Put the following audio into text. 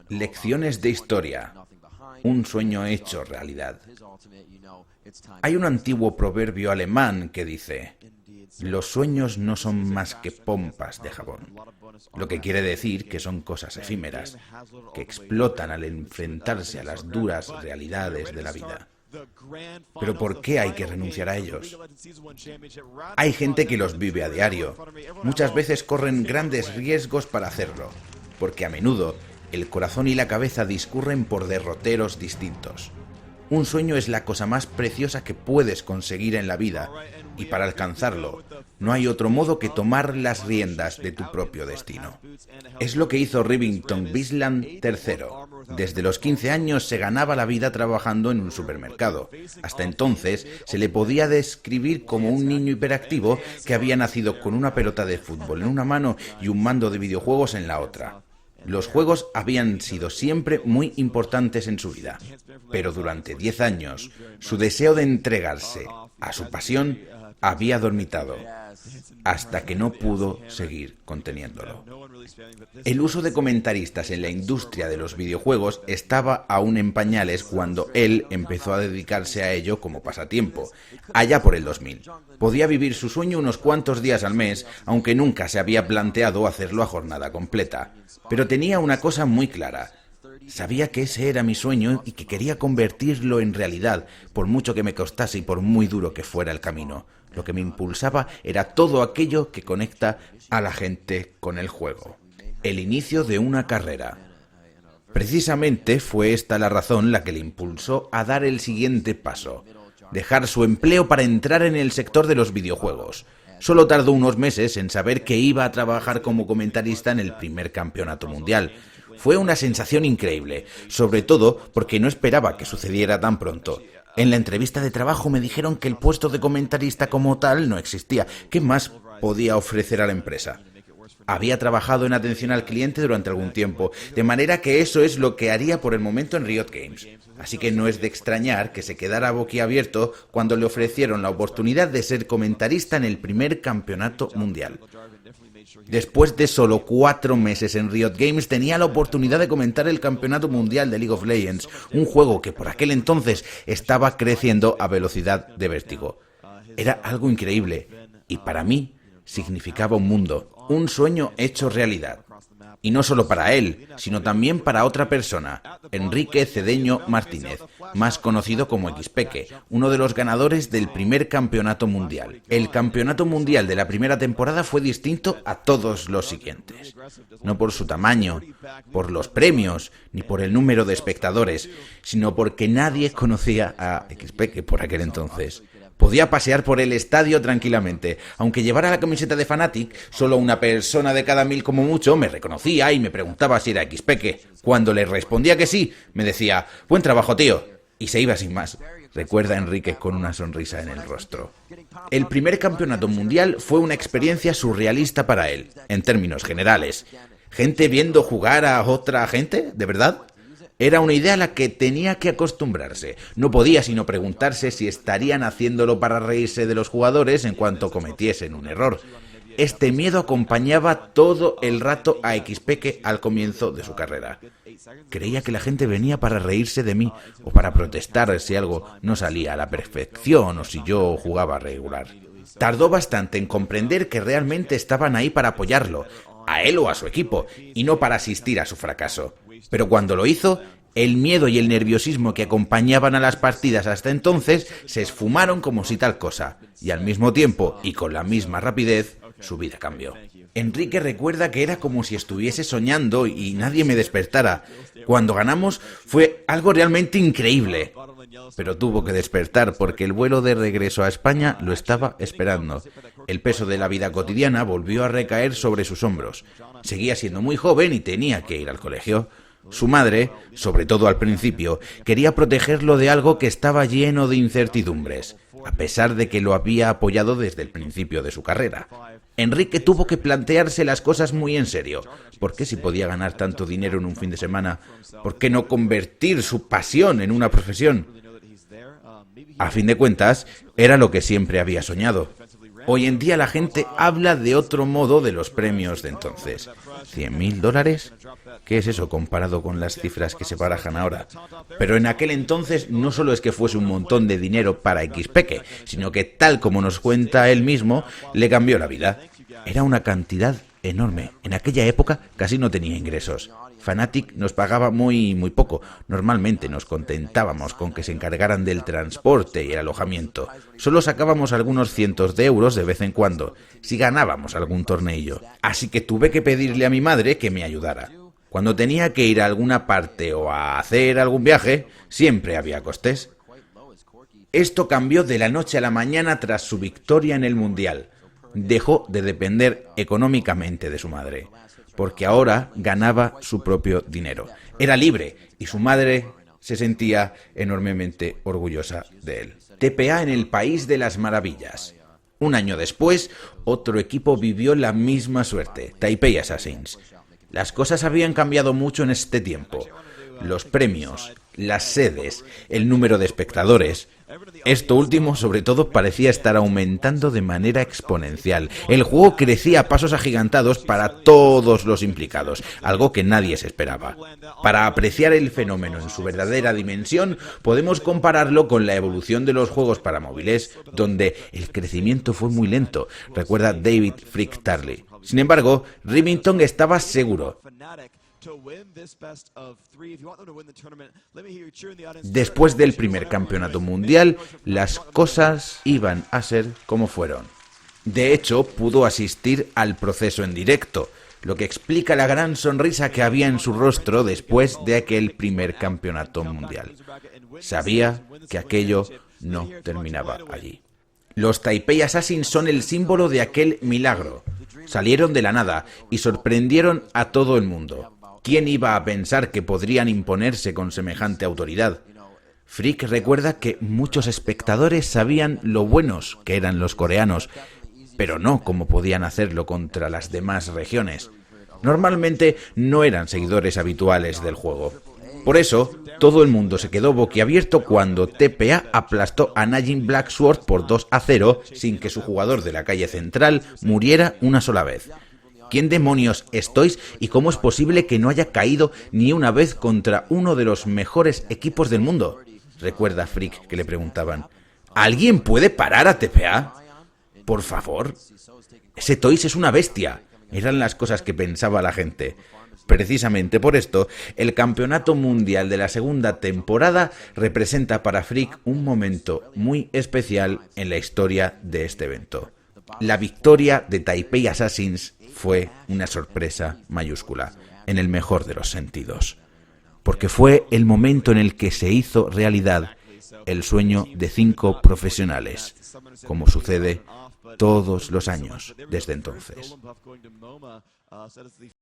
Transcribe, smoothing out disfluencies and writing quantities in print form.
Lecciones de historia. Un sueño hecho realidad. Hay un antiguo proverbio alemán que dice: los sueños no son más que pompas de jabón. Lo que quiere decir que son cosas efímeras, que explotan al enfrentarse a las duras realidades de la vida. ¿Pero por qué hay que renunciar a ellos? Hay gente que los vive a diario. Muchas veces corren grandes riesgos para hacerlo, porque a menudo el corazón y la cabeza discurren por derroteros distintos. Un sueño es la cosa más preciosa que puedes conseguir en la vida, y para alcanzarlo, no hay otro modo que tomar las riendas de tu propio destino. Es lo que hizo Rivington Bisland III. Desde los 15 años se ganaba la vida trabajando en un supermercado. Hasta entonces se le podía describir como un niño hiperactivo que había nacido con una pelota de fútbol en una mano y un mando de videojuegos en la otra. Los juegos habían sido siempre muy importantes en su vida, pero durante 10 años su deseo de entregarse a su pasión había dormitado, hasta que no pudo seguir conteniéndolo. El uso de comentaristas en la industria de los videojuegos estaba aún en pañales cuando él empezó a dedicarse a ello como pasatiempo, allá por el 2000. Podía vivir su sueño unos cuantos días al mes, aunque nunca se había planteado hacerlo a jornada completa. Pero tenía una cosa muy clara: sabía que ese era mi sueño y que quería convertirlo en realidad, por mucho que me costase y por muy duro que fuera el camino. Lo que me impulsaba era todo aquello que conecta a la gente con el juego. El inicio de una carrera. Precisamente fue esta la razón la que le impulsó a dar el siguiente paso: dejar su empleo para entrar en el sector de los videojuegos. Solo tardó unos meses en saber que iba a trabajar como comentarista en el primer campeonato mundial. Fue una sensación increíble, sobre todo porque no esperaba que sucediera tan pronto. En la entrevista de trabajo me dijeron que el puesto de comentarista como tal no existía. ¿Qué más podía ofrecer a la empresa? Había trabajado en atención al cliente durante algún tiempo, de manera que eso es lo que haría por el momento en Riot Games. Así que no es de extrañar que se quedara boquiabierto cuando le ofrecieron la oportunidad de ser comentarista en el primer campeonato mundial. Después de solo 4 meses en Riot Games tenía la oportunidad de comentar el campeonato mundial de League of Legends, un juego que por aquel entonces estaba creciendo a velocidad de vértigo. Era algo increíble y para mí significaba un mundo, un sueño hecho realidad. Y no solo para él, sino también para otra persona, Enrique Cedeño Martínez, más conocido como Xpeke, uno de los ganadores del primer campeonato mundial. El campeonato mundial de la primera temporada fue distinto a todos los siguientes. No por su tamaño, por los premios, ni por el número de espectadores, sino porque nadie conocía a Xpeke por aquel entonces. Podía pasear por el estadio tranquilamente. Aunque llevara la camiseta de Fnatic, solo una persona de cada 1000 como mucho me reconocía y me preguntaba si era Xpeke. Cuando le respondía que sí, me decía: buen trabajo, tío, y se iba sin más. Recuerda Enrique con una sonrisa en el rostro. El primer campeonato mundial fue una experiencia surrealista para él, en términos generales. ¿Gente viendo jugar a otra gente? ¿De verdad? Era una idea a la que tenía que acostumbrarse. No podía sino preguntarse si estarían haciéndolo para reírse de los jugadores en cuanto cometiesen un error. Este miedo acompañaba todo el rato a Xpeke al comienzo de su carrera. Creía que la gente venía para reírse de mí o para protestar si algo no salía a la perfección o si yo jugaba regular. Tardó bastante en comprender que realmente estaban ahí para apoyarlo, a él o a su equipo, y no para asistir a su fracaso. Pero cuando lo hizo, el miedo y el nerviosismo que acompañaban a las partidas hasta entonces se esfumaron como si tal cosa, y al mismo tiempo, y con la misma rapidez, su vida cambió. Enrique recuerda que era como si estuviese soñando y nadie me despertara. Cuando ganamos fue algo realmente increíble. Pero tuvo que despertar porque el vuelo de regreso a España lo estaba esperando. El peso de la vida cotidiana volvió a recaer sobre sus hombros. Seguía siendo muy joven y tenía que ir al colegio. Su madre, sobre todo al principio, quería protegerlo de algo que estaba lleno de incertidumbres, a pesar de que lo había apoyado desde el principio de su carrera. Enrique tuvo que plantearse las cosas muy en serio. ¿Por qué si podía ganar tanto dinero en un fin de semana? ¿Por qué no convertir su pasión en una profesión? A fin de cuentas, era lo que siempre había soñado. Hoy en día la gente habla de otro modo de los premios de entonces. ¿$100.000? ¿Qué es eso comparado con las cifras que se barajan ahora? Pero en aquel entonces no solo es que fuese un montón de dinero para Xpeque, sino que, tal como nos cuenta él mismo, le cambió la vida. Era una cantidad enorme. En aquella época casi no tenía ingresos. Fanatic nos pagaba muy poco. Normalmente nos contentábamos con que se encargaran del transporte y el alojamiento. Solo sacábamos algunos cientos de euros de vez en cuando, si ganábamos algún torneillo. Así que tuve que pedirle a mi madre que me ayudara. Cuando tenía que ir a alguna parte o a hacer algún viaje, siempre había costes. Esto cambió de la noche a la mañana tras su victoria en el Mundial. Dejó de depender económicamente de su madre, porque ahora ganaba su propio dinero. Era libre y su madre se sentía enormemente orgullosa de él. TPA en el País de las Maravillas. Un año después, otro equipo vivió la misma suerte, Taipei Assassins. Las cosas habían cambiado mucho en este tiempo. Los premios, las sedes, el número de espectadores. Esto último, sobre todo, parecía estar aumentando de manera exponencial. El juego crecía a pasos agigantados para todos los implicados, algo que nadie se esperaba. Para apreciar el fenómeno en su verdadera dimensión, podemos compararlo con la evolución de los juegos para móviles, donde el crecimiento fue muy lento, recuerda David Frick Tarley. Sin embargo, Remington estaba seguro. Después del primer campeonato mundial, las cosas iban a ser como fueron. De hecho, pudo asistir al proceso en directo, lo que explica la gran sonrisa que había en su rostro después de aquel primer campeonato mundial. Sabía que aquello no terminaba allí. Los Taipei Assassins son el símbolo de aquel milagro. Salieron de la nada y sorprendieron a todo el mundo. ¿Quién iba a pensar que podrían imponerse con semejante autoridad? Frick recuerda que muchos espectadores sabían lo buenos que eran los coreanos, pero no cómo podían hacerlo contra las demás regiones. Normalmente no eran seguidores habituales del juego. Por eso, todo el mundo se quedó boquiabierto cuando TPA aplastó a Najin Blacksword por 2-0 sin que su jugador de la calle central muriera una sola vez. ¿Quién demonios estois y cómo es posible que no haya caído ni una vez contra uno de los mejores equipos del mundo? Recuerda Frick que le preguntaban. ¿Alguien puede parar a TPA? Por favor. Ese Toys es una bestia. Eran las cosas que pensaba la gente. Precisamente por esto, el campeonato mundial de la segunda temporada representa para Frick un momento muy especial en la historia de este evento. La victoria de Taipei Assassins fue una sorpresa mayúscula, en el mejor de los sentidos, porque fue el momento en el que se hizo realidad el sueño de 5 profesionales, como sucede todos los años desde entonces.